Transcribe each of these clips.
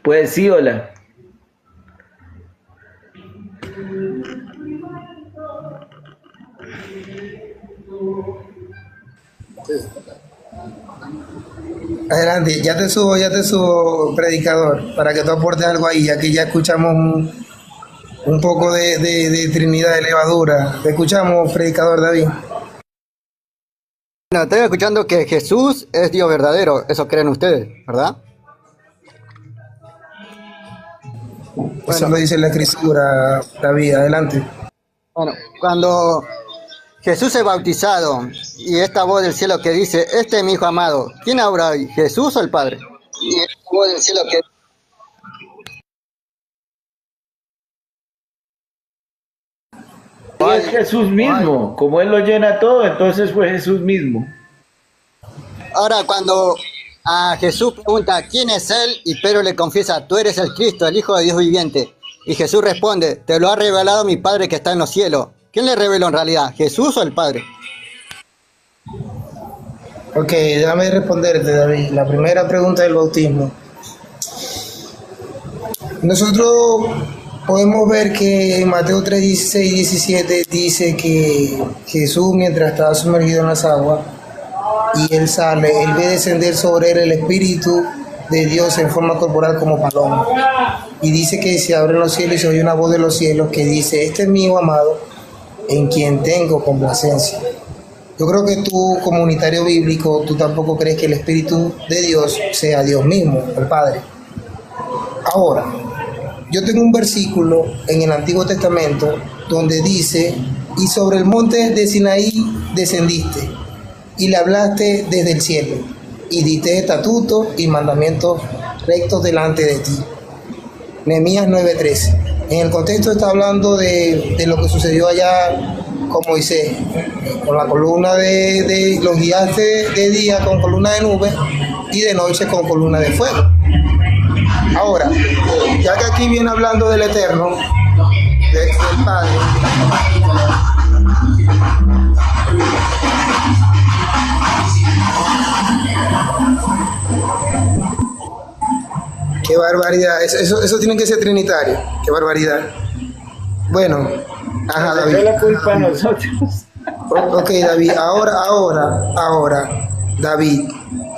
Pues sí, hola. Adelante, ya te subo, predicador, para que tú aportes algo ahí, ya que ya escuchamos un poco de Trinidad de levadura. Te escuchamos, predicador David. Bueno, estoy escuchando que Jesús es Dios verdadero, eso creen ustedes, ¿verdad? Eso Bueno, lo dice la escritura, David, adelante. bueno, cuando Jesús es bautizado y esta voz del cielo que dice, este es mi hijo amado, ¿quién habrá ahí? ¿Jesús o el Padre? Y esta voz del cielo que Y es Jesús mismo, como Él lo llena todo, entonces fue Jesús mismo. Ahora, cuando a Jesús pregunta quién es él, y Pedro le confiesa, tú eres el Cristo, el Hijo de Dios viviente. Y Jesús responde, te lo ha revelado mi Padre que está en los cielos. ¿Quién le reveló en realidad, Jesús o el Padre? Ok, déjame responderte, David. La primera pregunta del bautismo. Nosotros podemos ver que en Mateo 3, 16 y 17 dice que Jesús, mientras estaba sumergido en las aguas, y él sale, él ve descender sobre él el Espíritu de Dios en forma corporal como paloma. Y dice que se abren los cielos y se oye una voz de los cielos que dice, este es mi hijo amado, en quien tengo complacencia. Yo creo que tú, comunitario bíblico, tú tampoco crees que el Espíritu de Dios sea Dios mismo, el Padre. Ahora, yo tengo un versículo en el Antiguo Testamento donde dice, y sobre el monte de Sinaí descendiste, y le hablaste desde el cielo, y diste estatutos y mandamientos rectos delante de ti. Nehemías 9:13. En el contexto está hablando de lo que sucedió allá con Moisés, con la columna los guiaste de día con columna de nube y de noche con columna de fuego. Ahora, ya que aquí viene hablando del Eterno, del Padre, qué barbaridad, eso tiene que ser trinitario, qué barbaridad. Bueno, ajá, Nos David. echó la culpa a nosotros. Ok, David, ahora, David,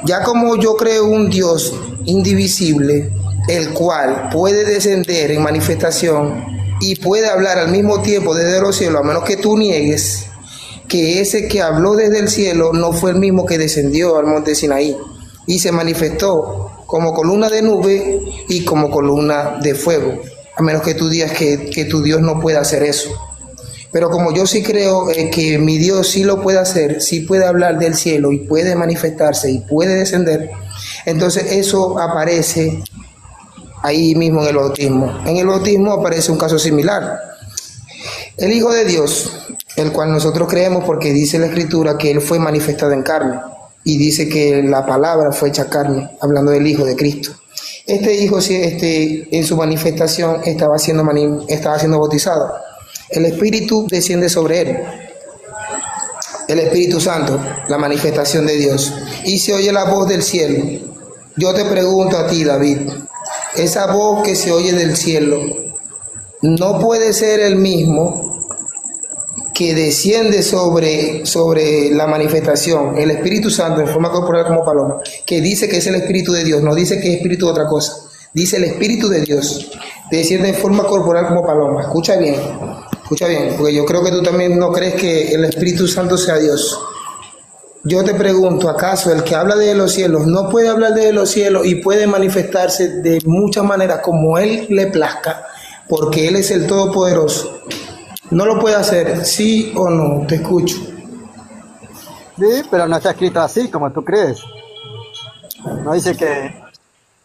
ya como yo creo un Dios indivisible, el cual puede descender en manifestación y puede hablar al mismo tiempo desde los cielos, a menos que tú niegues que ese que habló desde el cielo no fue el mismo que descendió al monte Sinaí y se manifestó como columna de nube y como columna de fuego, a menos que tú digas que tu Dios no puede hacer eso. Pero como yo sí creo que mi Dios sí lo puede hacer, sí puede hablar del cielo y puede manifestarse y puede descender, entonces eso aparece ahí mismo en el bautismo. En el bautismo aparece un caso similar. El Hijo de Dios, el cual nosotros creemos porque dice la Escritura que Él fue manifestado en carne y dice que la palabra fue hecha carne, hablando del Hijo de Cristo. Este Hijo en su manifestación estaba siendo bautizado. El Espíritu desciende sobre él, el Espíritu Santo, la manifestación de Dios, y se oye la voz del cielo. Yo te pregunto a ti, David, esa voz que se oye del cielo no puede ser el mismo que desciende sobre la manifestación, el Espíritu Santo en forma corporal como paloma, que dice que es el Espíritu de Dios, no dice que es Espíritu de otra cosa, dice el Espíritu de Dios, desciende en forma corporal como paloma. Escucha bien, porque yo creo que tú también no crees que el Espíritu Santo sea Dios. Yo te pregunto, ¿acaso el que habla desde los cielos no puede hablar desde los cielos y puede manifestarse de muchas maneras como Él le plazca? Porque Él es el Todopoderoso. ¿No lo puede hacer? ¿Sí o no? Te escucho. Sí, pero no está escrito así como tú crees. No dice que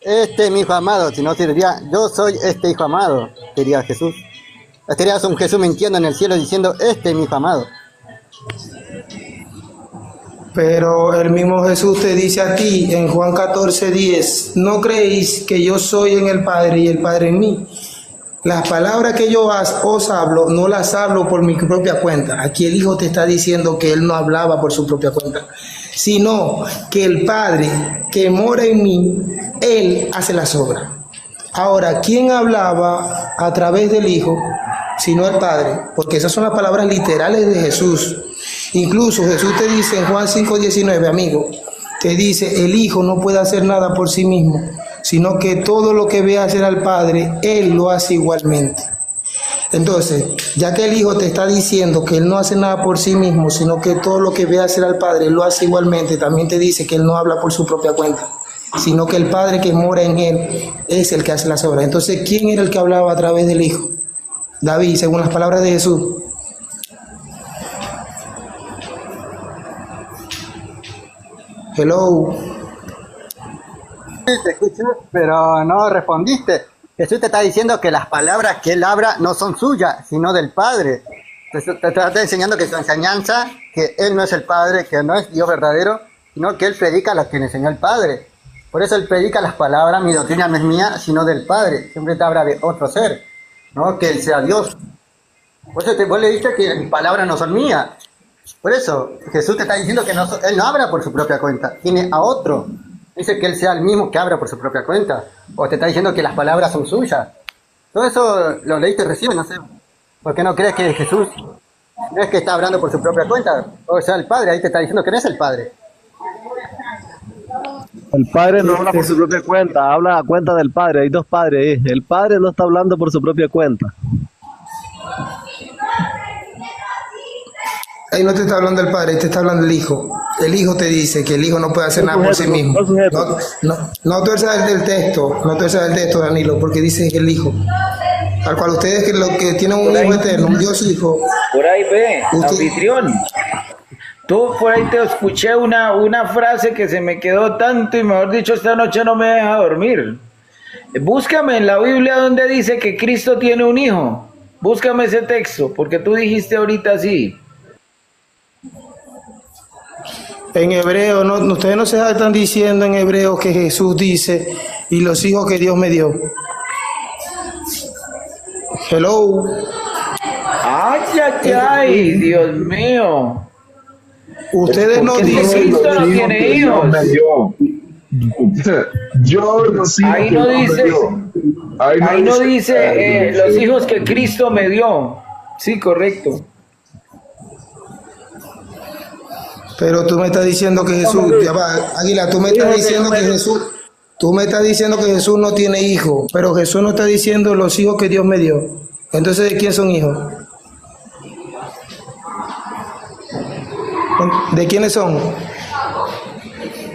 este es mi hijo amado, sino que diría, yo soy este hijo amado, diría Jesús. Estarías un Jesús mintiendo en el cielo diciendo, este es mi hijo amado. Pero el mismo Jesús te dice a ti en Juan 14:10, ¿no creéis que yo soy en el Padre y el Padre en mí? Las palabras que yo os hablo, no las hablo por mi propia cuenta. Aquí el Hijo te está diciendo que Él no hablaba por su propia cuenta, sino que el Padre que mora en mí, Él hace las obras. Ahora, ¿quién hablaba a través del Hijo, sino el Padre? Porque esas son las palabras literales de Jesús. Incluso Jesús te dice en Juan 5:19, amigo, te dice, el Hijo no puede hacer nada por sí mismo, sino que todo lo que ve hacer al Padre, Él lo hace igualmente. Entonces, ya que el Hijo te está diciendo que Él no hace nada por sí mismo, sino que todo lo que ve hacer al Padre, Él lo hace igualmente, también te dice que Él no habla por su propia cuenta, sino que el Padre que mora en Él es el que hace las obras. Entonces, ¿quién era el que hablaba a través del Hijo? David, según las palabras de Jesús. Hello. Sí, te escucho, pero no respondiste. Jesús te está diciendo que las palabras que él habla no son suyas, sino del Padre. Te está enseñando que su enseñanza, que él no es el Padre, que no es Dios verdadero, sino que él predica las que le enseñó el Padre. Por eso él predica las palabras, mi doctrina no es mía, sino del Padre. Siempre te habla de otro ser, no que él sea Dios. Por eso vos le dices que mis palabras no son mías. Por eso Jesús te está diciendo que él no habla por su propia cuenta, tiene a otro. Dice que él sea el mismo que habla por su propia cuenta. O te está diciendo que las palabras son suyas. Todo eso lo leíste recién, no sé. ¿Por qué no crees que Jesús no es que está hablando por su propia cuenta? O sea, el Padre, ahí te está diciendo que no es el Padre. El Padre no habla por su propia cuenta, habla a cuenta del Padre. Hay dos padres. El Padre no está hablando por su propia cuenta. Ahí no te está hablando el Padre, te está hablando el Hijo. El Hijo te dice que el Hijo no puede hacer nada por sí mismo. No tuerzas del texto, no tuerzas del texto, Danilo, porque dice que el Hijo. Al cual ustedes que lo que tienen un Hijo eterno, un Dios Hijo. Por ahí ve, anfitrión. Tú por ahí te escuché una frase que se me quedó tanto y mejor dicho esta noche no me deja dormir. Búscame en la Biblia donde dice que Cristo tiene un hijo. Búscame ese texto, porque tú dijiste ahorita así. En hebreo, no, ustedes no se están diciendo en hebreo que Jesús dice, y los hijos que Dios me dio. Hello. Ay, ay, ay, Dios mío. Ustedes no dicen. Cristo no tiene hijos. Yo los hijos Ahí no dice, ahí no dice los hijos que Cristo me dio. Sí, correcto. Pero tú me estás diciendo que Jesús, ya va, Águila, tú me estás diciendo que Jesús, tú me estás diciendo que Jesús no tiene hijos, pero Jesús no está diciendo los hijos que Dios me dio. Entonces, ¿de quién son hijos? ¿De quiénes son?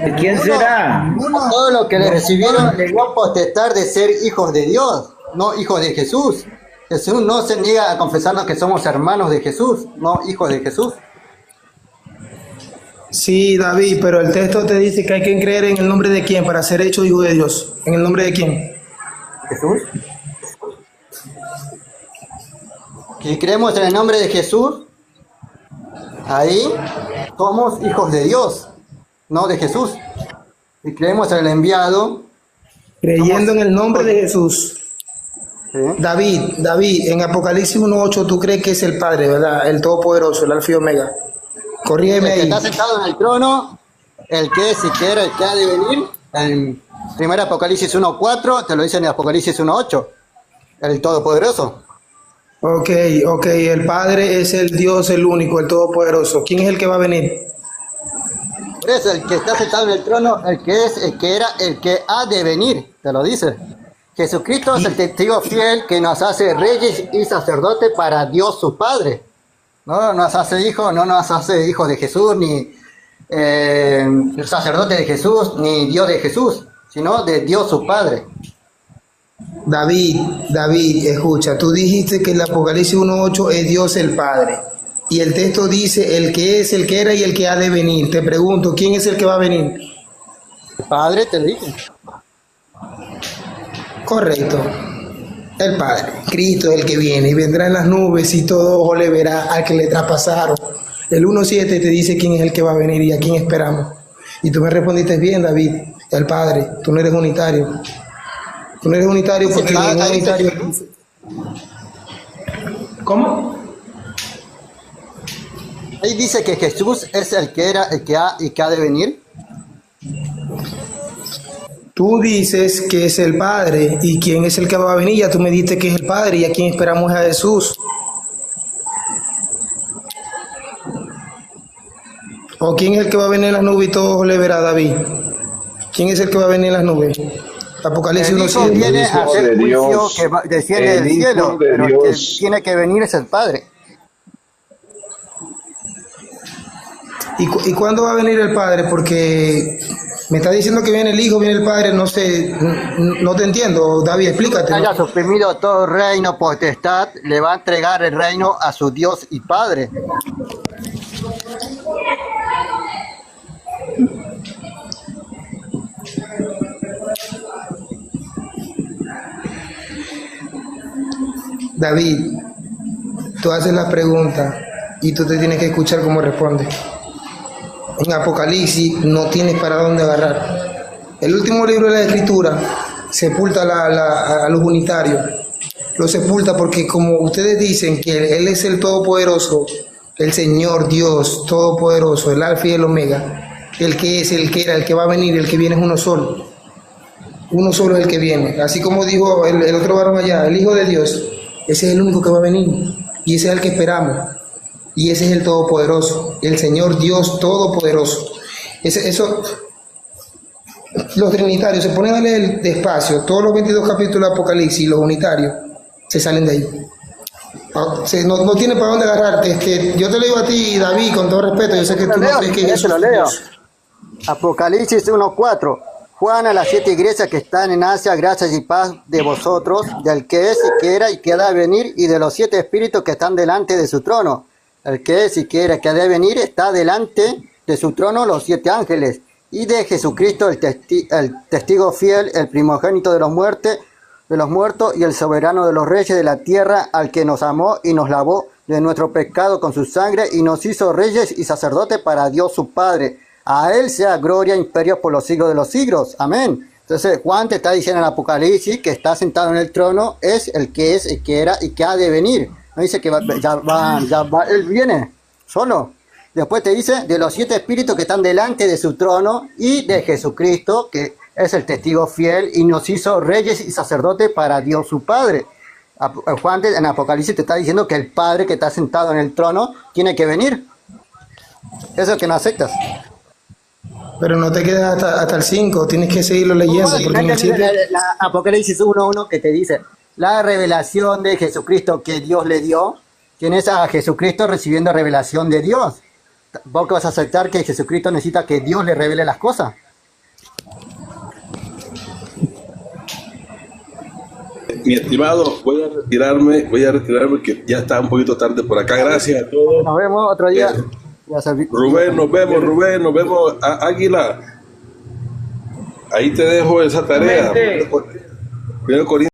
¿De quién será? Todo lo que le recibieron le dio potestad de ser hijos de Dios, no hijos de Jesús. Jesús no se niega a confesarnos que somos hermanos de Jesús, no hijos de Jesús. Sí, David, pero el texto te dice que hay que creer en el nombre de quién para ser hecho hijo de Dios. ¿En el nombre de quién? Jesús. Si creemos en el nombre de Jesús, ahí somos hijos de Dios, no de Jesús. Si creemos en el enviado, Creyendo en el nombre de Jesús. ¿sí? David, en Apocalipsis 1:8 tú crees que es el Padre, ¿verdad? El Todopoderoso, el Alfa y Omega. Corrígeme El que ahí. está sentado en el trono, el que es y que era, el que ha de venir, en 1 Apocalipsis 1:4, te lo dice en Apocalipsis 1:8, el Todopoderoso. Ok, el Padre es el Dios, el único, el Todopoderoso. ¿Quién es el que va a venir? Por eso, el que está sentado en el trono, el que es, el que era, el que ha de venir, te lo dice. Jesucristo es el testigo fiel que nos hace reyes y sacerdotes para Dios su Padre. No nos hace hijos, no nos hace hijos de Jesús, ni sacerdote de Jesús, ni Dios de Jesús, sino de Dios su Padre. David, escucha, tú dijiste que el Apocalipsis 1:8 es Dios el Padre. Y el texto dice el que es, el que era y el que ha de venir. Te pregunto, ¿quién es el que va a venir? El Padre te lo dije. Correcto. El Padre. Cristo es el que viene y vendrá en las nubes y todo ojo le verá al que le traspasaron. El 1:7 te dice quién es el que va a venir y a quién esperamos. Y tú me respondiste bien, David, el Padre. Tú no eres unitario. Tú no eres unitario porque ningún unitario. ¿Cómo? Ahí dice que Jesús es el que era, el que ha y que ha de venir. Tú dices que es el Padre, y quién es el que va a venir. Ya tú me dijiste que es el Padre, y a quién esperamos es a Jesús. ¿O quién es el que va a venir en las nubes y todo le verá, David? ¿Quién es el que va a venir en las nubes? Apocalipsis El Hijo 1:7. viene a hacer de juicio Dios, que desciende el del Hijo cielo, de pero el que Dios. tiene que venir es el Padre. ¿Y cuándo va a venir el Padre? Porque me está diciendo que viene el Hijo, viene el Padre, no sé, no te entiendo, David, explícate. ¿no? Haya suprimido todo reino, potestad, le va a entregar el reino a su Dios y Padre. David, tú haces la pregunta y tú te tienes que escuchar cómo responde. En Apocalipsis no tienes para dónde agarrar. El último libro de la Escritura sepulta a los unitarios. Lo sepulta porque, como ustedes dicen que Él es el Todopoderoso, el Señor Dios Todopoderoso, el Alfa y el Omega, el que es, el que era, el que va a venir, el que viene es uno solo. Uno solo es el que viene. Así como dijo el otro varón allá, el Hijo de Dios, ese es el único que va a venir. Y ese es el que esperamos. Y ese es el Todopoderoso, el Señor Dios Todopoderoso. Eso, los trinitarios se ponen a leer despacio, todos los 22 capítulos de Apocalipsis, los unitarios, se salen de ahí. No tiene para dónde agarrarte. Yo te lo digo a ti, David, con todo respeto, yo sé que tú no crees que Eso lo leo. Apocalipsis 1:4. Juan a las 7 iglesias que están en Asia, gracias y paz de vosotros, del que es y que era y que ha de venir, y de los 7 espíritus que están delante de su trono. El que es y que era y que ha de venir está delante de su trono los 7 ángeles, y de Jesucristo el testigo fiel, el primogénito de los muertos y el soberano de los reyes de la tierra, al que nos amó y nos lavó de nuestro pecado con su sangre y nos hizo reyes y sacerdotes para Dios su Padre. A él sea gloria e imperio por los siglos de los siglos. Amén. Entonces Juan te está diciendo en el Apocalipsis que está sentado en el trono, es, el que era y que ha de venir. No dice que él viene solo. Después te dice de los 7 espíritus que están delante de su trono y de Jesucristo, que es el testigo fiel y nos hizo reyes y sacerdotes para Dios su Padre. Juan en Apocalipsis te está diciendo que el Padre que está sentado en el trono tiene que venir. Eso es lo que no aceptas. Pero no te quedas hasta el 5, tienes que seguirlo leyendo. Porque en el 7... La Apocalipsis 1:1 que te dice la revelación de Jesucristo que Dios le dio. Tienes a Jesucristo recibiendo revelación de Dios. ¿Vos que vas a aceptar que Jesucristo necesita que Dios le revele las cosas? Mi estimado, voy a retirarme que ya está un poquito tarde por acá. Gracias a todos. Nos vemos otro día. Rubén, nos vemos, Águila. Ahí te dejo esa tarea. Mente. Primero Corintios